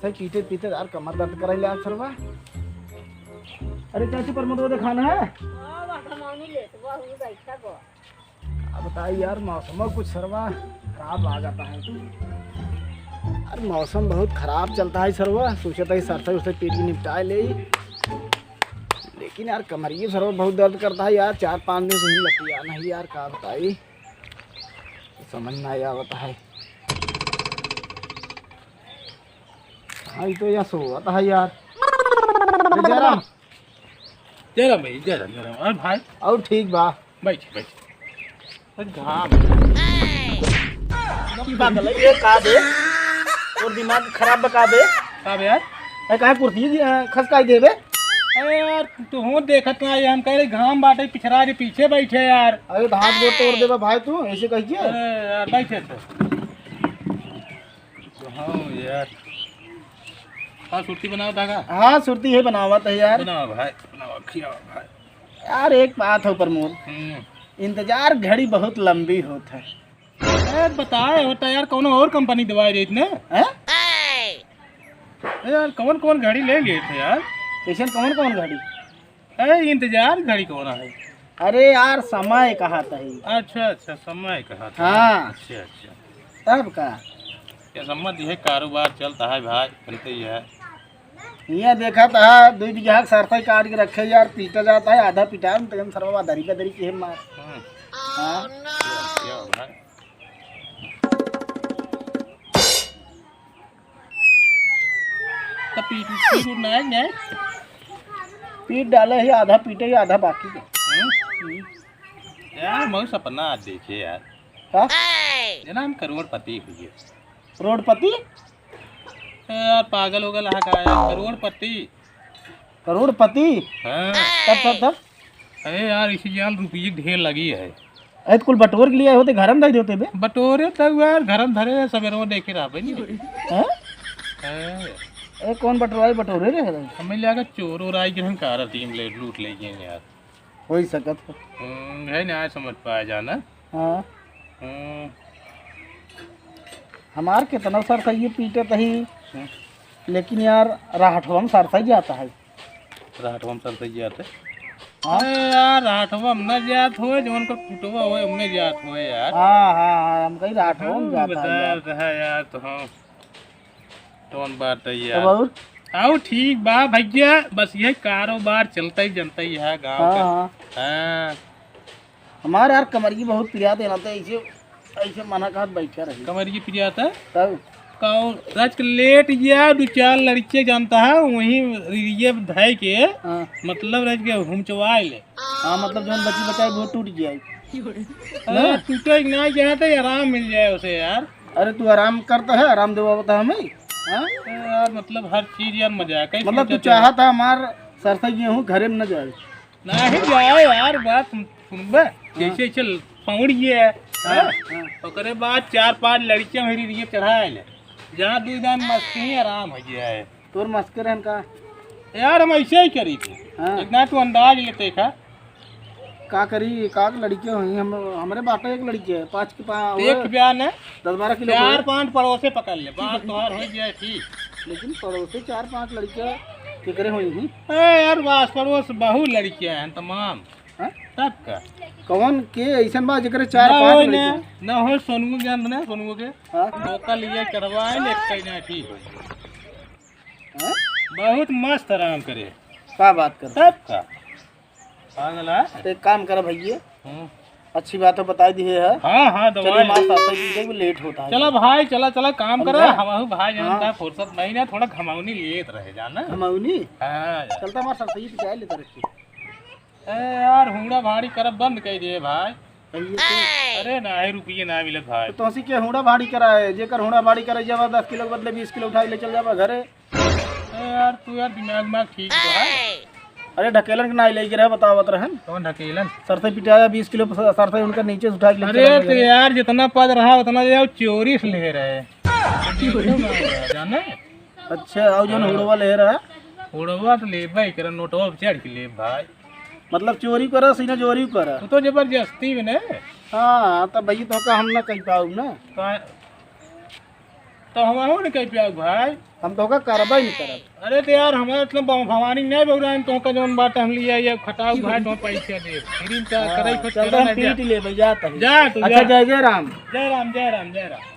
सही पीते पीते यार कमर दर्द कर रही है सरवा। अरे चाची प्रमोद वो खाना है। अब बताइए यार मौसम कुछ सरवा खराब आ जाता है। यार मौसम बहुत खराब चलता है सरवा, सोचा था सरसों उसे पेट की निपटाए ले, लेकिन यार कमरिए सरवा बहुत दर्द करता है यार। 4-5 दिन से ही लगती है नहीं यार, क्या बताई समझ में आया होता है। हाँ तो यहाँ सो आता है यार। जयराम जयराम भाई जयराम और भाई और ठीक बा बैठ बैठ घाम की बात है ये का दे और दिमाग खराब बका दे अब यार काहे कुर्सी खसकाई देबे। अरे यार तू हूँ देखत ना हम कह रहे घाम बाटे पिछड़ा जे पीछे बैठे यार। अरे हाथ गोड़ तोड़ देबे भाई तू ऐसे कहिए। अरे यार बैठे थे हाँ यार। हाँ सुर्ती बनाओ धागा। हाँ सुर्ती है बनावत है यार। बनाओ भाई बनाओ खियाओ भाई। यार एक बात हो प्रमोद, इंतजार घड़ी बहुत लंबी होता है। यार बताए होता यार कौन और कंपनी दवाई रही इतने यार कौन कौन घड़ी ले लिए थे यार। पेशेंट कौन कौन घड़ी? अरे इंतजार घड़ी कौन है? अरे यार समय कहा था ही। अच्छा अच्छा समय कहा था। हाँ अच्छा अच्छा तब का क्या समझ है कारोबार चलता है भाई चलते ही है। ये देखा था 2 बीघा सरसों काट के रखे यार, पीटा जाता है आधा पिटा तो सरवा दरी पे दरी के मार। हाँ क्या भाई तो पीट ना पीट डाले है आधा पीटे ही आधा बाकी के। यार मैं सपना आज देखे यार का जना हम करोड़पति हुए। करोड़पति? यार पागल हो गया का यार करोड़पति। करोड़पति? हाँ तब अरे यार इसी जान रुपये ढेर लगी है। अरे कुल बटोर के लिए होते घर में दे देते बे। बटोरे तब यार घर में धरे सवेरे देखे रहा हैं? ए कौन बटोराई बटोरे रे? हमें लगा चोर और आई गिरन कार टीम ले लूट ले गए यार। हो ही सकत है ना समझ पाया जाना। हाँ हमार कितना सरसा ये पीटे तही, लेकिन यार राहटवा में सरसा ही जाता है। राहटवा में सरसा जाते अरे यार राहटवा में न जात हो जवन को कुटवा हो उनमें जात हो यार। हाँ हम कहीं राहटवा में जाता है यार। तो हाँ कौन बात है यार। तो आओ ठीक बा भैया बस ये कारोबार चलता ही जनता ही है गाँव का। हाँ हमारे यार कमरिया बहुत प्रिया देना था, ऐसे ऐसे मना कहा बैठा रही कमर की प्रिया था तब राज के लेट गया 2-4 लड़के जानता है वहीं ये धाय के मतलब राज के घुमचवाए ले। हाँ मतलब जो बची बचाए वो टूट जाए। अरे टूटे ना गया तो आराम मिल जाए उसे यार। अरे तू आराम करता है, आराम देवा हमें यार मतलब हर चीज यार मजाक है। मतलब तू चाहा था हमार सरसों गेहूँ घरे में न जाए नहीं जाए यार बात सुनबे जैसे चल पौड़िए ओकरे बाद 4-5 लड़कियां मेरी लिए चढ़ाए ले जहाँ 2 दिन मस्ती आराम हो जाए। तोर मस्कर है का यार हम ऐसे ही करी थी। इतना तू अंदाज लेते का करी का लड़कियां हुई हम हमारे बाटा एक लड़की है 5 के 5 एक बयान है 10-12 किलो 4-5 पड़ोसे पकड़ ले बात तोहार हो जाए ठीक। लेकिन पड़ोसे 4-5 लड़कियां किकरे हुई ही यार बास पड़ोस बहु लड़कियां हैं तमाम तब का कौन के ऐसा बा जकरे 4-5 लड़कियां न हो सोनू ज्ञान बना सोनू के मौका लिए करवाए ले कहना ठीक हो बहुत मस्त आराम करे का बात कर तब का पागल है। तो एक काम कर भैया अच्छी बात है बता दी है। हाँ दवाई लेट होता है। चला भाई चला काम करो हम भाई जानता फुर्सत नहीं ना थोड़ा घमावनी लेत रहे जाना घमावनी। हाँ चलता हमारे सरसई पिटाई लेता रखी यार हुड़ा भाड़ी करब बंद कर दिए भाई। अरे ना रुपये ना मिलत भाई तो के हुड़ा भाड़ी कराए जेकर हुड़ा भाड़ी करे जावा 10 किलो के बदले 20 किलो उठाई ले चल जावा घरे। यार तू यार दिमाग ठीक तो है। अरे ढकेलन के नाई ले गिरा बतावत रहन कौन ढकेलन सरसई पिटाया 20 किलो सरसई उनका नीचे उठा के। अरे तो यार जितना पद रहा उतना जो चोरी से ले रहे जाने। अच्छा और जो हुड़वा ले रहा हुड़वा तो ले भाई कर नोटवा चढ़ के ले भाई मतलब चोरी करा सीना चोरी करा तो जबरदस्ती में ने। हाँ तब भैया तो का हम ना कह पाऊ ना तो हमारा नहीं कह पिया भाई। हम तो करबा ही नहीं करब। अरे तो यार हमारे मतलब भवानी नहीं बोल तो का जौन बात हम लिया ये खटाऊ भाई तो पैसे दे फिर करे कुछ चल हम पीट ले भैया जा तू अच्छा जय जय राम। जय राम जय राम जय राम।